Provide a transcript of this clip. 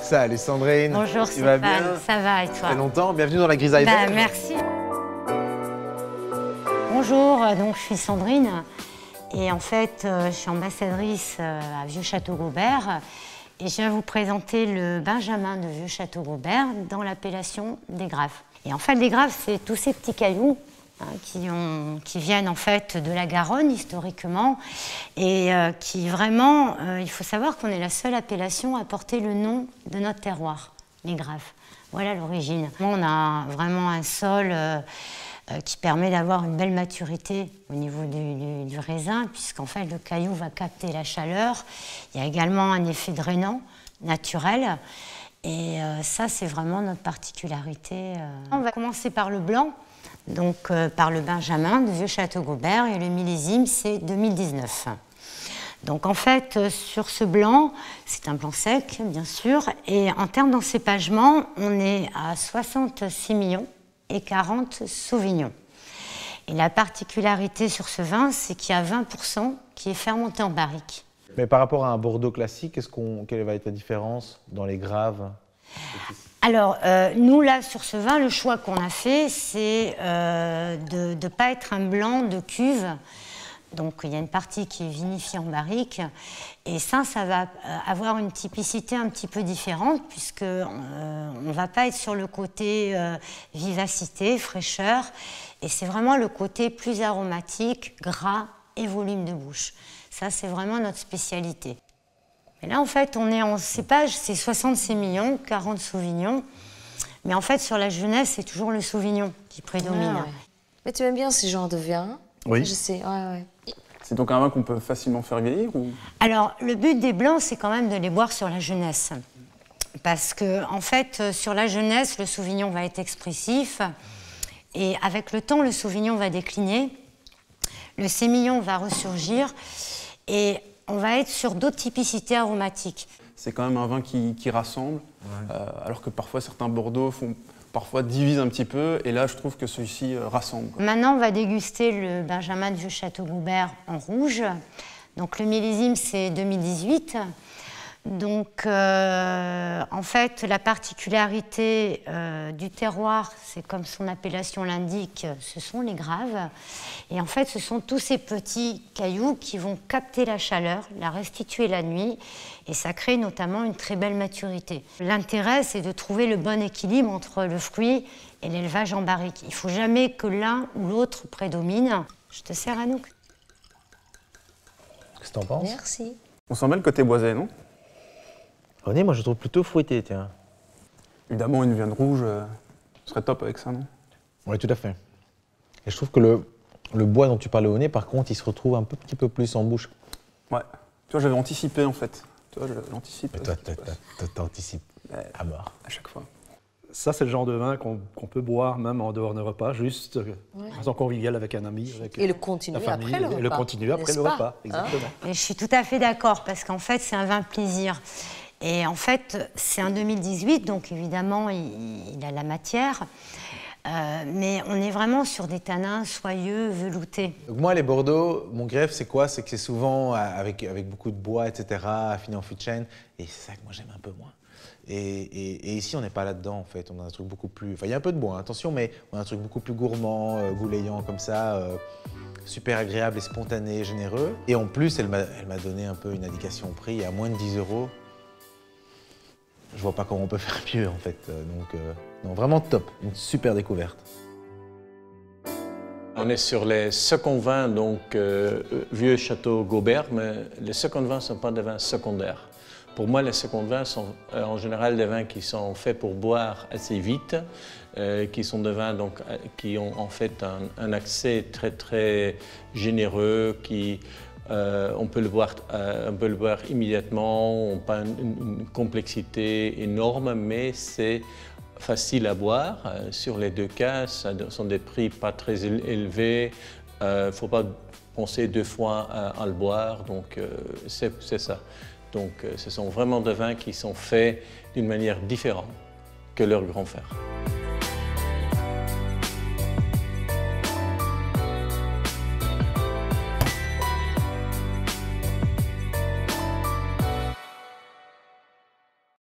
Salut Sandrine. Bonjour tu vas Stéphane, bien? ça va et toi? Ça fait longtemps, bienvenue dans la grisaille verte. Merci. Bonjour, donc je suis Sandrine et en fait je suis ambassadrice à Vieux-Château-Gaubert et je viens vous présenter le Benjamin de Vieux-Château-Gaubert dans l'appellation des Graves. Et en fait les Graves c'est tous ces petits cailloux qui viennent en fait de la Garonne historiquement et qui vraiment, il faut savoir qu'on est la seule appellation à porter le nom de notre terroir, les Graves. Voilà l'origine. On a vraiment un sol qui permet d'avoir une belle maturité au niveau du raisin, puisqu'en fait le caillou va capter la chaleur. Il y a également un effet drainant naturel. Et ça, c'est vraiment notre particularité. On va commencer par le blanc, donc par le Benjamin de Vieux-Château-Gaubert, et le millésime, c'est 2019. Donc en fait, sur ce blanc, c'est un blanc sec, bien sûr, et en termes d'encépagement, on est à 66 millions et 40 Sauvignon. Et la particularité sur ce vin, c'est qu'il y a 20% qui est fermenté en barrique. Mais par rapport à un Bordeaux classique, quelle va être la différence dans les Graves? Alors, nous, là, sur ce vin, le choix qu'on a fait, c'est de ne pas être un blanc de cuve. Donc, il y a une partie qui est vinifiée en barrique. Et ça va avoir une typicité un petit peu différente, puisqu'on ne va pas être sur le côté vivacité, fraîcheur. Et c'est vraiment le côté plus aromatique, gras et volume de bouche. Ça, c'est vraiment notre spécialité. Et là, en fait, on est en cépage, c'est 66 millions, 40 Sauvignon. Mais en fait, sur la jeunesse, c'est toujours le Sauvignon qui prédomine. Ah ouais. Mais tu aimes bien ce genre de vin? Oui. Je sais, ouais. C'est donc un vin qu'on peut facilement faire vieillir ou... Alors, le but des blancs, c'est quand même de les boire sur la jeunesse. Parce que, en fait, sur la jeunesse, le Sauvignon va être expressif. Et avec le temps, le Sauvignon va décliner. Le sémillon va ressurgir. Et on va être sur d'autres typicités aromatiques. C'est quand même un vin qui rassemble, alors que parfois certains Bordeaux divisent un petit peu, et là je trouve que celui-ci rassemble. Maintenant, on va déguster le Benjamin de Vieux-Château-Gaubert en rouge. Donc le millésime, c'est 2018. Donc en fait, la particularité du terroir, c'est comme son appellation l'indique, ce sont les Graves. Et en fait, ce sont tous ces petits cailloux qui vont capter la chaleur, la restituer la nuit, et ça crée notamment une très belle maturité. L'intérêt, c'est de trouver le bon équilibre entre le fruit et l'élevage en barrique. Il ne faut jamais que l'un ou l'autre prédomine. Je te sers, Anouk. Qu'est-ce que t'en penses? Merci. On sent bien le côté boisé, non? Honnêtement, moi je trouve plutôt fouetté, tiens. Évidemment, une viande rouge serait top avec ça, non? Oui, tout à fait. Et je trouve que le bois dont tu parlais au nez, par contre, il se retrouve un petit peu plus en bouche. Ouais. Tu vois, j'avais anticipé en fait. Tu vois, j'anticipe. Mais toi, t'anticipes à mort. À chaque fois. Ça, c'est le genre de vin qu'on peut boire même en dehors d'un repas, juste en façon conviviale avec un ami. Avec Et le continuer la famille, après le repas. Et le continuer après le repas, exactement. Et je suis tout à fait d'accord, parce qu'en fait, c'est un vin plaisir. Et en fait, c'est un 2018, donc évidemment, il a la matière. Mais on est vraiment sur des tanins soyeux, veloutés. Donc moi, les Bordeaux, mon greffe, c'est quoi? C'est que c'est souvent avec beaucoup de bois, etc., affiné en fût de chêne. Et c'est ça que moi, j'aime un peu moins. Et ici, on n'est pas là-dedans, en fait. On a un truc beaucoup plus... Enfin, il y a un peu de bois, attention, mais on a un truc beaucoup plus gourmand, goulayant, comme ça, super agréable et spontané, généreux. Et en plus, elle m'a donné un peu une indication prix à moins de 10 €. Je vois pas comment on peut faire mieux, en fait. Non, vraiment top. Une super découverte. On est sur les seconds vins, donc Vieux-Château-Gaubert, mais les seconds vins ne sont pas des vins secondaires. Pour moi, les seconds vins sont en général des vins qui sont faits pour boire assez vite, qui sont des vins donc, qui ont en fait un accès très très généreux, on peut le boire immédiatement, on n'a pas une complexité énorme, mais c'est facile à boire. Sur les deux cas, ce sont des prix pas très élevés. Il ne faut pas penser deux fois à le boire, donc c'est ça. Donc ce sont vraiment des vins qui sont faits d'une manière différente que leur grand frère.